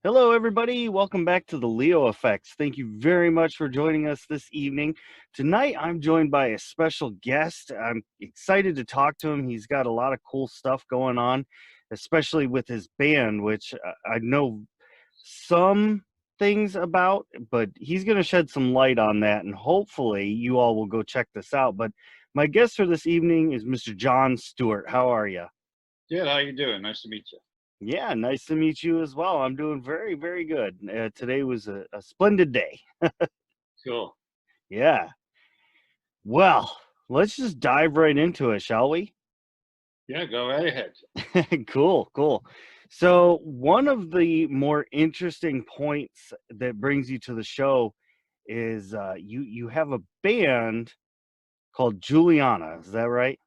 Hello, everybody. Welcome back to the Leo Effects. Thank you very much for joining us this evening. Tonight, I'm joined by a special guest. I'm excited to talk to him. He's got a lot of cool stuff going on, especially with his band, which I know some things about, but he's going to shed some light on that, and hopefully, you all will go check this out. But my guest for this evening is Mr. John Stewart. How are you? Good. How you doing? Nice to meet you. Yeah, nice to meet you as well. I'm doing very, very good. Today was a splendid day. Cool. Yeah. Well, let's just dive right into it, shall we? Yeah, go right ahead. Cool, cool. So, one of the more interesting points that brings you to the show is you have a band called Juliana. Is that right?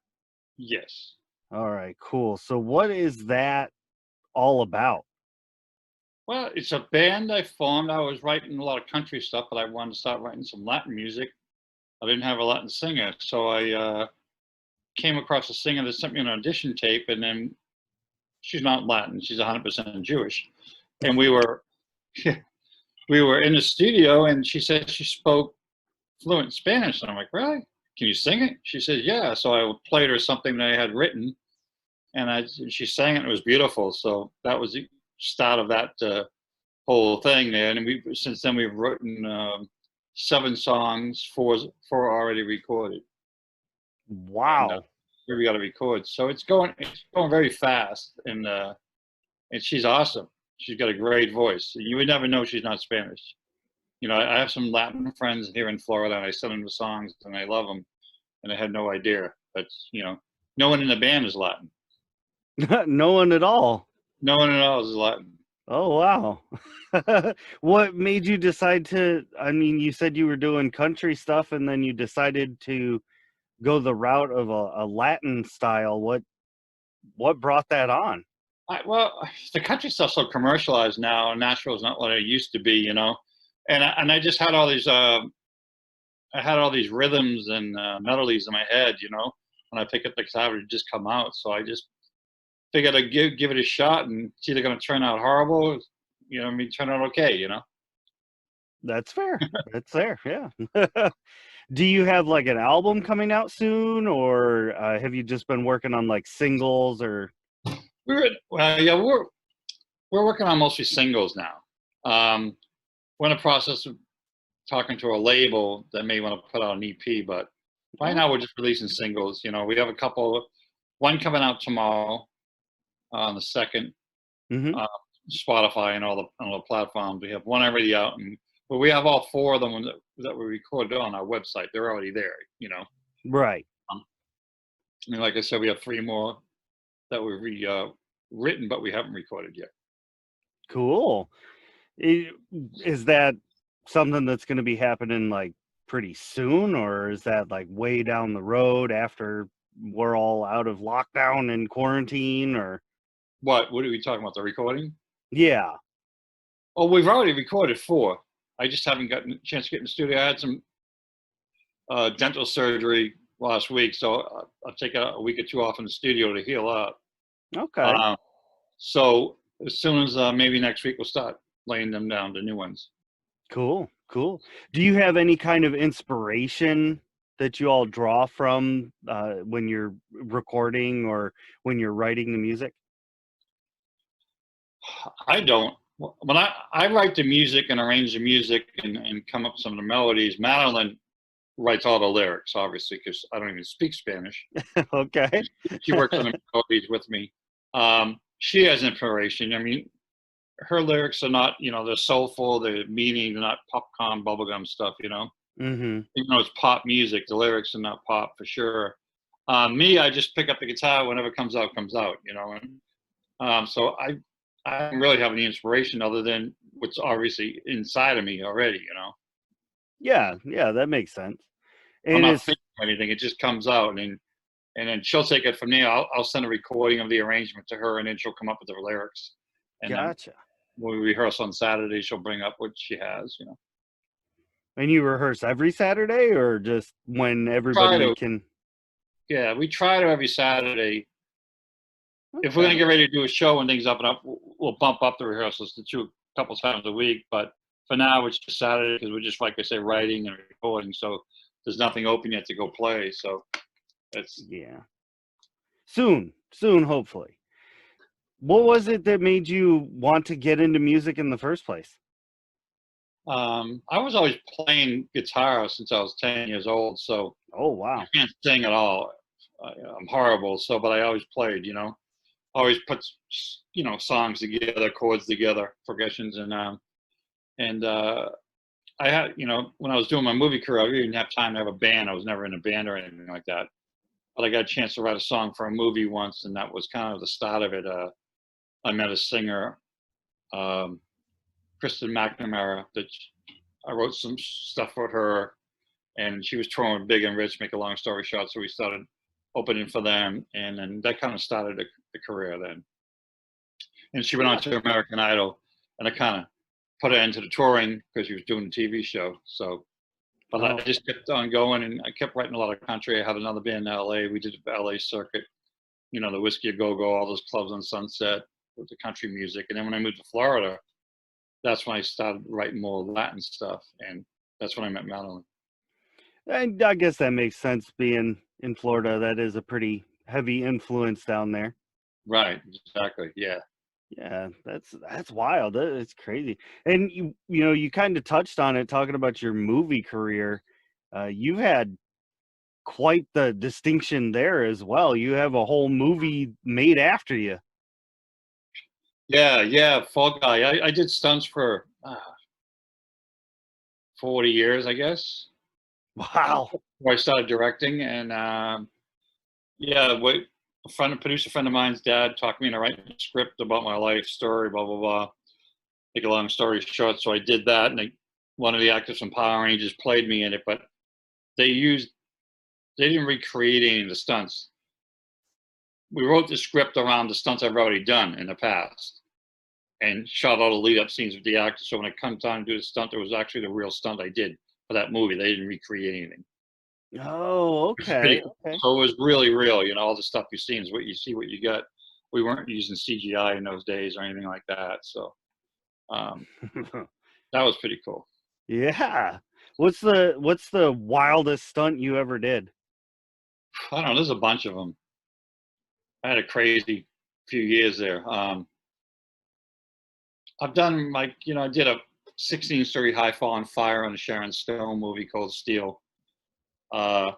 Yes. All right, cool. So, what is that all about? Well, it's a band I formed. I was writing a lot of country stuff, but I wanted to start writing some Latin music. I didn't have a Latin singer, so I came across a singer that sent me an audition tape, and then she's not Latin; she's 100% Jewish. And we were in the studio, and she said she spoke fluent Spanish, and I'm like, really? Can you sing it? She said, yeah. So I played her something that I had written, and she sang it. And it was beautiful. So that was the start of that whole thing there. And we since then we've written 7 songs, four already recorded, and Wow. here we got to record. So it's going very fast, and she's awesome. She's got a great voice. You would never know she's not Spanish. I have some Latin friends here in Florida, and I send them the songs, and I love them, and I had no idea. But no one in the band is Latin. No one at all. No one at all is Latin. Oh, wow. What made you decide to, I mean, you said you were doing country stuff and then you decided to go the route of a Latin style. What brought that on? Well, the country stuff's so commercialized now. Nashville's not what it used to be. And I just had all these rhythms and melodies in my head. When I pick up the guitar, it just come out. So I just figured I'd give it a shot, and it's either going to turn out horrible, turn out okay. That's fair. That's fair. Yeah. Do you have like an album coming out soon, or have you just been working on like singles or? Yeah, we're working on mostly singles now. We're in the process of talking to a label that may want to put out an EP, but right now we're just releasing singles. We have one coming out tomorrow on the 2nd, Mm-hmm. Spotify and all the platforms. We have one already out, but we have all 4 of them that we recorded on our website. They're already there. Right. And like I said, we have 3 more that we've written, but we haven't recorded yet. Cool. Is that something that's going to be happening like pretty soon, or is that like way down the road after we're all out of lockdown and quarantine, or? What are we talking about? The recording? Yeah. Oh, we've already recorded 4. I just haven't gotten a chance to get in the studio. I had some dental surgery last week, so I'll take a week or 2 off in the studio to heal up. Okay. Uh, so as soon as maybe next week, we'll start laying them down, the new ones. Cool. Cool. Do you have any kind of inspiration that you all draw from when you're recording or when you're writing the music? I don't. When I write the music and arrange the music and come up with some of the melodies, Madeline writes all the lyrics, obviously, because I don't even speak Spanish. Okay. She works on the melodies with me. She has inspiration. I mean, her lyrics are not, they're soulful, they're meaning, they're not popcorn, bubblegum stuff. Mm-hmm. It's pop music. The lyrics are not pop for sure. Me, I just pick up the guitar whenever it comes out. And so I don't really have any inspiration other than what's obviously inside of me already. Yeah. Yeah. That makes sense. I'm And not it's thinking anything. It just comes out, and then she'll take it from there. I'll send a recording of the arrangement to her, and then she'll come up with the lyrics. And then gotcha. when we rehearse on Saturday, she'll bring up what she has. And you rehearse every Saturday or just when Try everybody to, can? yeah, we try to every Saturday. If we're Okay. gonna get ready to do a show and things up and up, we'll bump up the rehearsals to couple times a week. But for now, it's just Saturday because we're just, like I say, writing and recording. So there's nothing open yet to go play. So it's Yeah. Soon, hopefully. What was it that made you want to get into music in the first place? I was always playing guitar since I was 10 years old. So Oh, I wow. can't sing at all. I'm horrible. So, but I always played. Always put songs together, chords together, progressions, and I had when I was doing my movie career, I didn't have time to have a band. I was never in a band or anything like that. But I got a chance to write a song for a movie once, and that was kind of the start of it. I met a singer, um, Kristen McNamara, that I wrote some stuff for her, and she was touring with Big and Rich. Make a long story short, so we started opening for them, and then that kind of started the career then. And she went on Yeah. to American Idol, and I kind of put her into the touring because she was doing the TV show. So, but I Oh, just kept on going, and I kept writing a lot of country. I had another band in LA. We did the LA circuit, the Whiskey a Go Go, all those clubs on Sunset with the country music. And then when I moved to Florida, that's when I started writing more Latin stuff, and that's when I met Madeline. and I guess that makes sense being in Florida. That is a pretty heavy influence down there. Right, exactly, yeah. Yeah, that's wild. It's crazy. And you kind of touched on it talking about your movie career. You've had quite the distinction there as well. You have a whole movie made after you. Yeah, yeah, Fall Guy. I did stunts for 40 years, I guess. Wow. Before I started directing, and yeah, a producer friend of mine's dad talked me into writing a script about my life story, blah blah blah. Make a long story short, so I did that, and one of the actors from Power Rangers played me in it, but they used they didn't recreate any of the stunts. We wrote the script around the stunts I've already done in the past, and shot all the lead up scenes with the actors. So when it come time to do the stunt, it was actually the real stunt I did for that movie. They didn't recreate anything. Oh, Which is pretty okay. cool. Okay. So it was really real. All the stuff you see is what you see, what you get. We weren't using CGI in those days or anything like that. So um, that was pretty cool. Yeah. What's the wildest stunt you ever did? I don't know. There's a bunch of them. I had a crazy few years there. I've done I did a 16-story high fall on fire on a Sharon Stone movie called Steel. Uh,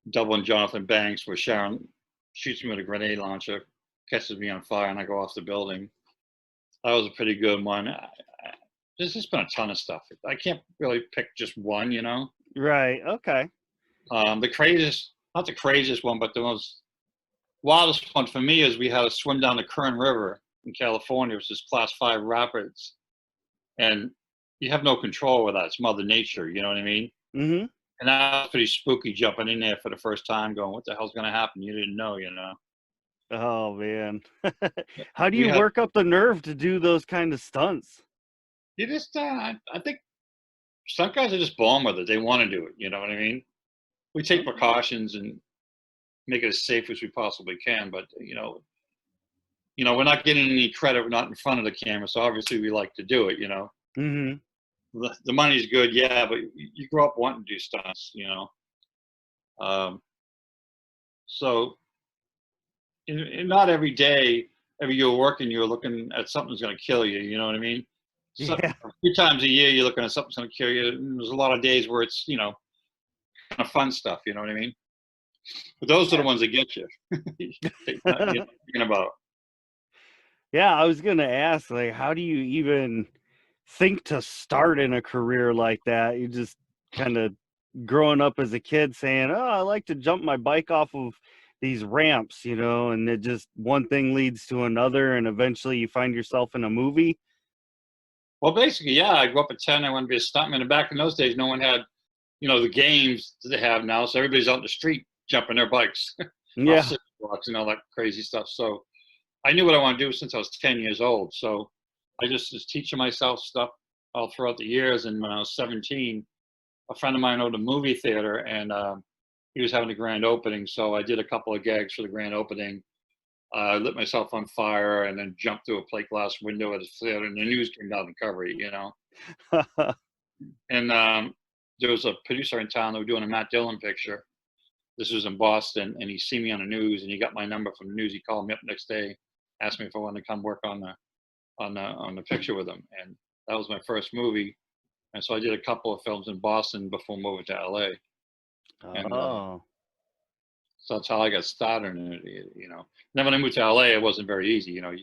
Doubling Jonathan Banks, where Sharon shoots me with a grenade launcher, catches me on fire, and I go off the building. That was a pretty good one. There's just been a ton of stuff. I can't really pick just one. Right. Okay. The craziest, not the craziest one, but the most wildest one for me is we had to swim down the Kern River in California, which is class 5 rapids. And you have no control over that. It's Mother Nature, you know what I mean? Mhm. And that was pretty spooky jumping in there for the first time going, what the hell's going to happen? You didn't know. Oh man. How do We you had, work up the nerve to do those kind of stunts? you just, I think some guys are just born with it. They want to do it. You know what I mean? We take Okay. precautions and make it as safe as we possibly can. But we're not getting any credit. We're not in front of the camera, so obviously we like to do it. Mhm. The money's good, yeah, but you grow up wanting to do stunts. Um, so not every day, every year working, you're looking at something's going to kill you. You know what I mean? So Yeah. a few times a year, you're looking at something's going to kill you. And there's a lot of days where it's kind of fun stuff. You know what I mean? But those are the ones that get you. You're thinking about. Yeah, I was gonna ask, like, how do you even think to start in a career like that? You just kind of growing up as a kid saying, "Oh, I like to jump my bike off of these ramps," and it just one thing leads to another, and eventually you find yourself in a movie. Well, basically, yeah, I grew up at 10. I wanted to be a stuntman. And back in those days, no one had, the games that they have now. So everybody's out in the street jumping their bikes off Yeah. cinder blocks and all that crazy stuff. So I knew what I wanted to do since I was 10 years old. So I just was teaching myself stuff all throughout the years. And when I was 17, a friend of mine owned a movie theater, and he was having a grand opening. So I did a couple of gags for the grand opening. I lit myself on fire and then jumped through a plate glass window at a theater, and the news came down to cover it, you know. And there was a producer in town that was doing a Matt Dillon picture. This was in Boston, and he seen me on the news, and he got my number from the news. He called me up the next day, asked me if I wanted to come work on the picture with him, and that was my first movie. And so I did a couple of films in Boston before moving to LA, and Oh, so that's how I got started in it. You know, then when I moved to LA, it wasn't very easy. You know,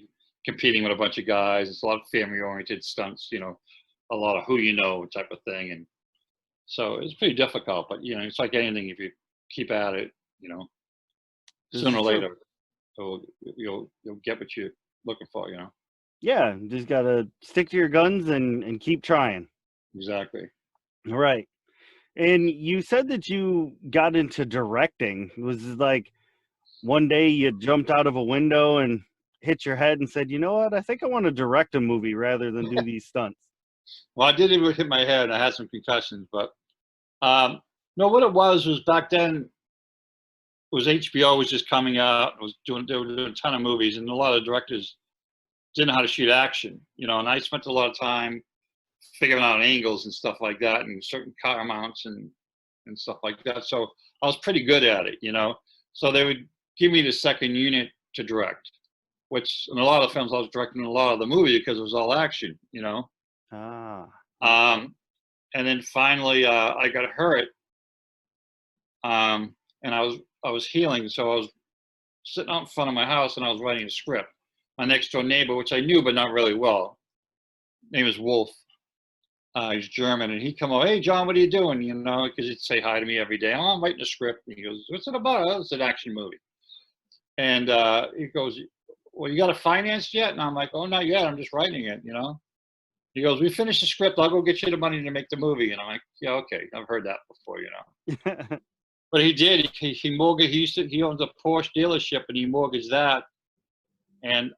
competing with a bunch of guys. It's a lot of family-oriented stunts. You know, a lot of who you know type of thing, and so it's pretty difficult. But you know, it's like anything. If you keep at it, you know, this sooner is or true. later, you'll get what you're looking for. You know, Yeah, just gotta stick to your guns and keep trying. exactly. Right. And you said that you got into directing. Was it like one day you jumped out of a window and hit your head and said, "You know what? I think I want to direct a movie rather than do these stunts." Well, I did even hit my head. I had some concussions, but no, what it was back then was HBO was just coming out. They were doing a ton of movies, and a lot of directors didn't know how to shoot action. You know, and I spent a lot of time figuring out angles and stuff like that, and certain car mounts and stuff like that. So I was pretty good at it. You know, so they would give me the second unit to direct, which in a lot of films I was directing a lot of the movie because it was all action. You know. Ah, okay. Um, and then finally I got hurt, and I was healing, so I was sitting out in front of my house and I was writing a script. My next door neighbor, which I knew but not really well, name is Wolf. He's German, and he'd come over, "Hey John, what are you doing?" You know, because he'd say hi to me every day. "Oh, I'm writing a script." And he goes, "What's it about?" "Oh, it's an action movie." And he goes, "Well, you got it financed yet?" And I'm like, "Oh, not yet. I'm just writing it." You know. He goes, "We finished the script. I'll go get you the money to make the movie." And I'm like, "Yeah, okay. I've heard that before." You know. But he did. He mortgaged. He owns a Porsche dealership, and he mortgaged that. And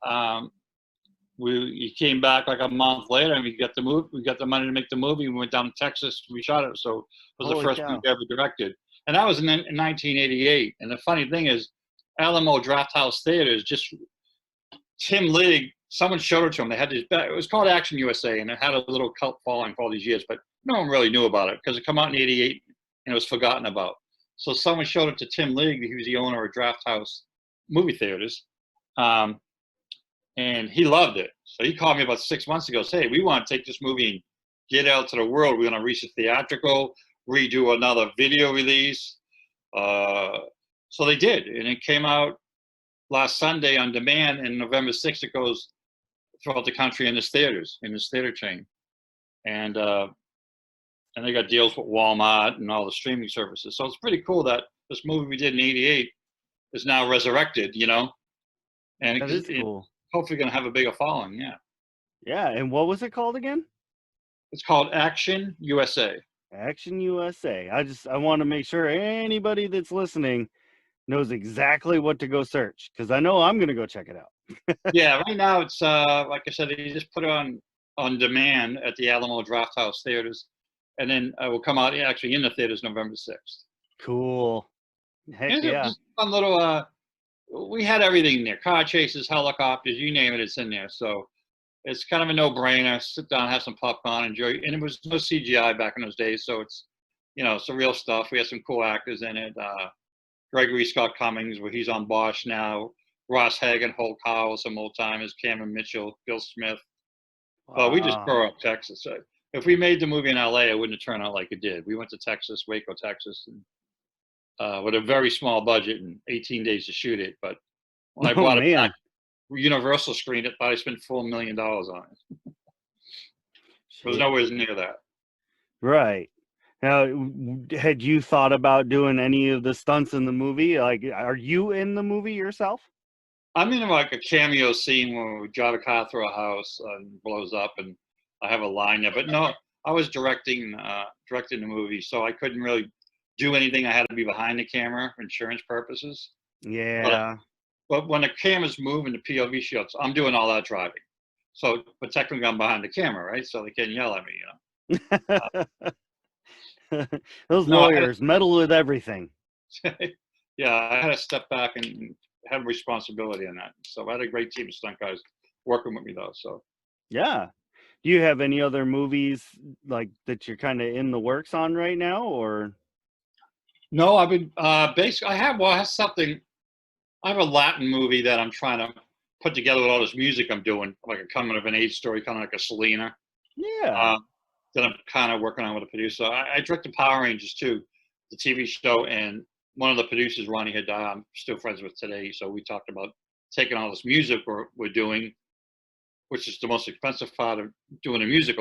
he came back like a month later, and we got the movie. We got the money to make the movie. We went down to Texas. We shot it. So it was the Holy first movie cow! I ever directed, and that was in 1988. And the funny thing is, Alamo Drafthouse Theaters just Tim League. Someone showed it to him. They had this. It was called Action USA, and it had a little cult following for all these years, but no one really knew about it because it came out in '88 and it was forgotten about. So someone showed it to Tim League. He was the owner of Draft House movie theaters, um, and he loved it. So he called me about 6 months ago. Said, "Hey, we want to take this movie and get it out to the world. We're going to reach a theatrical, redo another video release." Uh, so they did, and it came out last Sunday on demand. And November 6th, it goes throughout the country in this theater chain, and and they got deals with Walmart and all the streaming services. So it's pretty cool that this movie we did in '88 is now resurrected, you know, and That is it cool. hopefully going to have a bigger following. Yeah, Yeah, and what was it called again? it's called Action USA. Action USA. I want to make sure anybody that's listening knows exactly what to go search because I know I'm gonna go check it out. Yeah, right now it's like I said, they just put it on demand at the Alamo Drafthouse theaters, and then it will come out actually in the theaters November 6th. Cool. Heck It's yeah. just a fun little. We had everything there: car chases, helicopters, you name it, it's in there. So it's kind of a no-brainer. Sit down, have some popcorn, enjoy. And it was no CGI back in those days, so it's the real stuff. We had some cool actors in it. Gregory Scott Cummings, where he's on Bosch now. Ross Hagen, Holt Howell, some old timers. Cameron Mitchell, Bill Smith. But we just Wow. grew up Texas. So if we made the movie in LA, it wouldn't have turned out like it did. We went to Texas, Waco, Texas, and, with a very small budget and 18 days to shoot it. But when I Oh brought it back, man. Universal screened it. Thought I spent $4 million on it. It was Shit. nowhere near that. Right. Now, had you thought about doing any of the stunts in the movie? Like, are you in the movie yourself? I'm in like a cameo scene where we drive a car through a house and blows up, and I have a line there. But no, I was directing the movie, so I couldn't really do anything. I had to be behind the camera for insurance purposes. But Yeah. but when the camera's moving, the POV shots, I'm doing all that driving. So, but technically, I'm behind the camera, right? So they can't yell at me, you know. Those No, lawyers meddle with everything. yeah, I had to step back and had responsibility in that. So I had a great team of stunt guys working with me though. So Yeah. Do you have any other movies like that you're kind of in the works on right now, or? no, I've been basically I have something. I have a Latin movie that I'm trying to put together with all this music I'm doing, like a coming of an age story, kind of like a Selena. Yeah. Uh, that I'm kind of working on with a producer. I directed Power Rangers too, the TV show, and one of the producers, Ronnie Hadar, I'm still friends with today. So we talked about taking all this music we're doing, which is the most expensive part of doing a music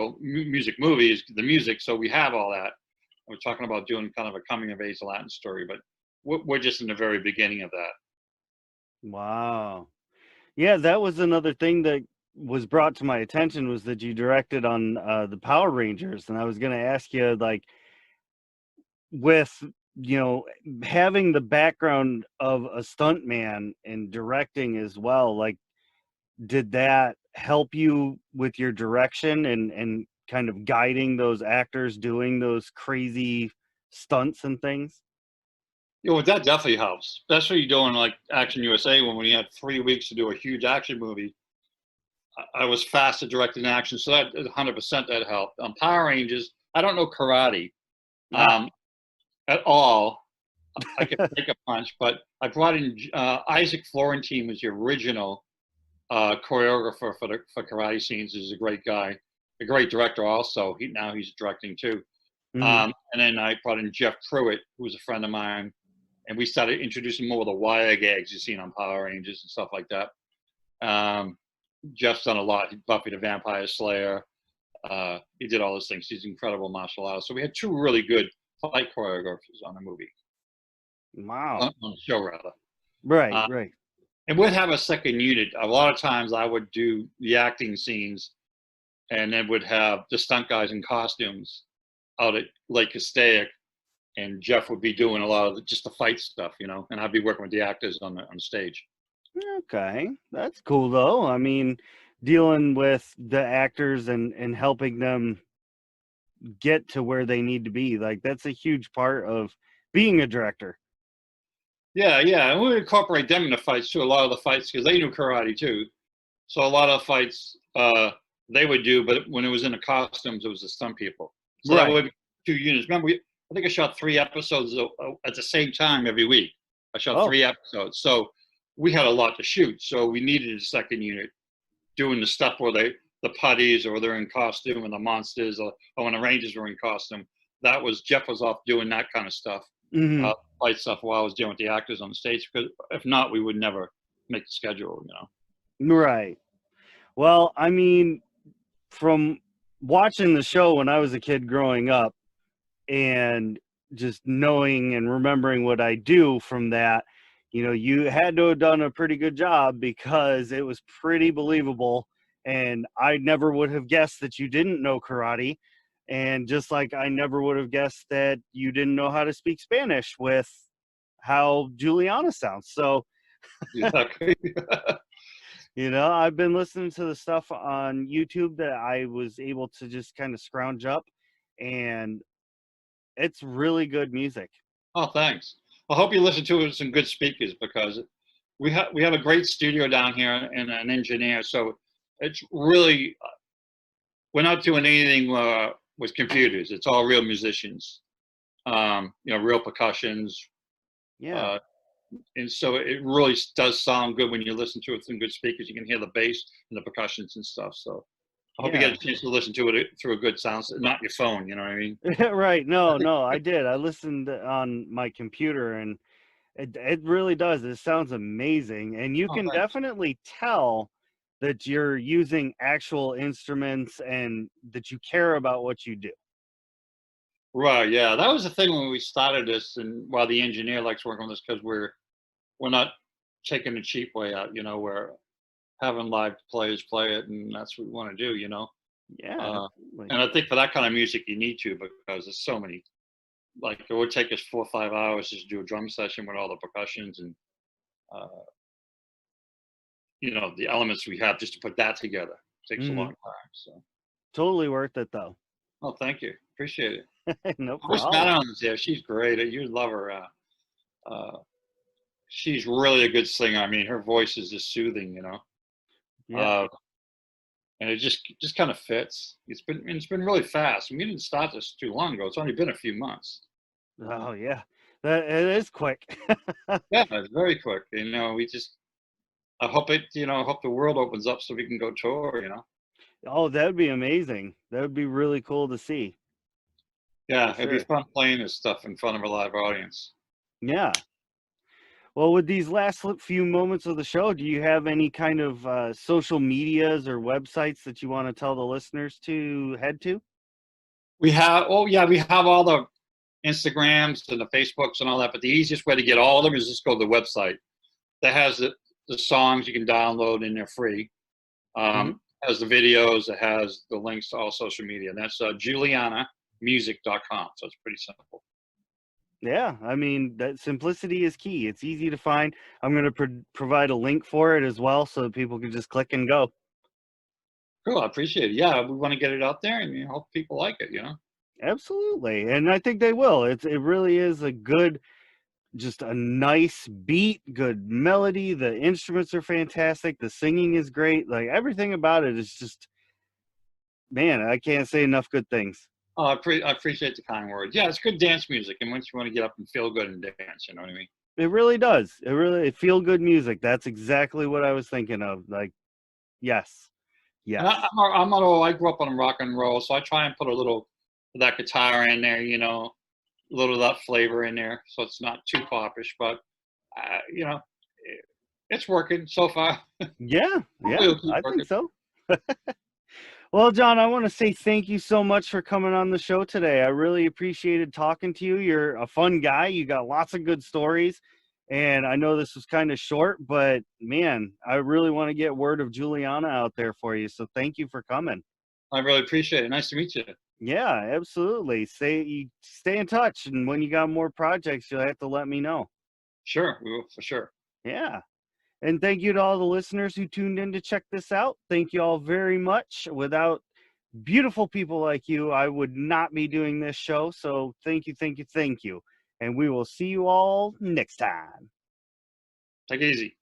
movie is the music. So we have all that. We're talking about doing kind of a coming of age Latin story, but we're just in the very beginning of that. Wow. Yeah, that was another thing that was brought to my attention was that you directed on the Power Rangers, and I was going to ask you, like, with you know having the background of a stuntman and directing as well, like, did that help you with your direction and kind of guiding those actors doing those crazy stunts and things? Well, that definitely helps, especially doing like Action USA when we had 3 weeks to do a huge action movie. I was fast at directing action, so that 100% that helped. Power Rangers, I don't know karate Ah. um, at all. I can take a punch, but I brought in Isaac Florentine was the original choreographer for karate scenes. He's a great guy, a great director also. Now he's directing too. Mhm. And then I brought in Jeff Pruitt, who was a friend of mine, and we started introducing more of the wire gags you've seen on Power Rangers and stuff like that. Um, Jeff's done a lot. Buffy the Vampire Slayer. He did all those things. He's an incredible martial artist. So we had two really good fight choreographers on the movie, Wow. on the show rather. Right, Uh, right. and we'd have a second unit. A lot of times I would do the acting scenes, and then would have the stunt guys in costumes out at Lake Castaic, and Jeff would be doing a lot of just the fight stuff, and I'd be working with the actors on the stage. Okay, that's cool though. I mean, dealing with the actors and helping them get to where they need to be, like, that's a huge part of being a director. Yeah, yeah, and we would incorporate them in the fights too. A lot of the fights because they knew karate too, so a lot of the fights they would do. But when it was in the costumes, it was the stunt people. So that Right. would be two units. Remember, I think I shot 3 episodes at the same time every week. I shot Oh. 3 episodes, so we had a lot to shoot. So we needed a second unit doing the stuff where the putties or they're in costume and the monsters or when the Rangers were in costume. That was Jeff was off doing that kind of stuff, Mhm. uh, fight stuff while I was dealing with the actors on the stage. Because if not, we would never make the schedule. Right. Well, I mean, from watching the show when I was a kid growing up and just knowing and remembering what I do from that, you had to have done a pretty good job because it was pretty believable. And I never would have guessed that you didn't know karate. And just like I never would have guessed that you didn't know how to speak Spanish with how Juliana sounds. So, Exactly. I've been listening to the stuff on YouTube that I was able to just kind of scrounge up, and it's really good music. Oh, thanks. I hope you listen to it with some good speakers because we have a great studio down here and an engineer. So it's really we're not doing anything with computers. It's all real musicians. Real percussions. Yeah. Uh, and so it really does sound good when you listen to it with some good speakers. You can hear the bass and the percussions and stuff. So I hope you get Yeah. a chance to listen to it through a good sound, not your phone. You know what I mean? Right. No, no, I did. I listened on my computer, and it really does. It sounds amazing. And you Oh, can thanks. definitely tell that you're using actual instruments and that you care about what you do. Right. Yeah, that was the thing when we started this, and while the engineer likes working on this because we're not taking the cheap way out. We're having live players play it, and that's what we want to do. Yeah, Uh, absolutely. and I think for that kind of music, you need to because there's so many. Like it would take us 4 or 5 hours just to do a drum session with all the percussions and uh, the elements we have just to put that together. It takes a long Hmm. time. So, Totally worth it though. oh, thank you, appreciate it. No I wish problem. Madeline was there. She's great. You'd love her. Uh, she's really a good singer. I mean, her voice is just soothing, Yeah. uh, and it just kind of fits. It's been really fast. We didn't start this too long ago. It's only been a few months. Oh yeah. That it is quick. Yeah, it's very quick. We just I hope I hope the world opens up so we can go tour. Oh, that would be amazing. That would be really cool to see Yeah, for it'd be sure. fun playing this stuff in front of a live audience. Yeah. Well, with these last few moments of the show, do you have any kind of social medias or websites that you want to tell the listeners to head to? We have all the Instagrams and the Facebooks and all that, but the easiest way to get all of them is just go to the website. That has the songs you can download and they're free. Hmm. Has the videos, it has the links to all social media. And that's julianamusic.com. So it's pretty simple. Yeah, I mean, that simplicity is key. It's easy to find. I'm going to provide a link for it as well so that people can just click and go. Cool, I appreciate it. Yeah, we want to get it out there and hope people like it. Absolutely. And I think they will. It really is a good, just a nice beat, good melody. The instruments are fantastic. The singing is great. Like everything about it is just, man, I can't say enough good things. Oh, I appreciate the kind words. Yeah, it's good dance music. And once you want to get up and feel good and dance, you know what I mean? It really does. It really feel good music. That's exactly what I was thinking of. Like, yes, And yes. I grew up on rock and roll, so I try and put a little of that guitar in there, a little of that flavor in there, so it's not too popish. But it's working so far. Yeah, Hopefully, yeah, it'll keep I think working. so. Well, John, I want to say thank you so much for coming on the show today. I really appreciated talking to you. You're a fun guy. You got lots of good stories. And I know this was kind of short, but man, I really want to get word of Juliana out there for you. So thank you for coming. I really appreciate it. Nice to meet you. Yeah, absolutely. Stay in touch. And when you got more projects, you'll have to let me know. Sure, we will for sure. Yeah. And thank you to all the listeners who tuned in to check this out. Thank you all very much. Without beautiful people like you, I would not be doing this show. So thank you, thank you, thank you. And we will see you all next time. Take it easy.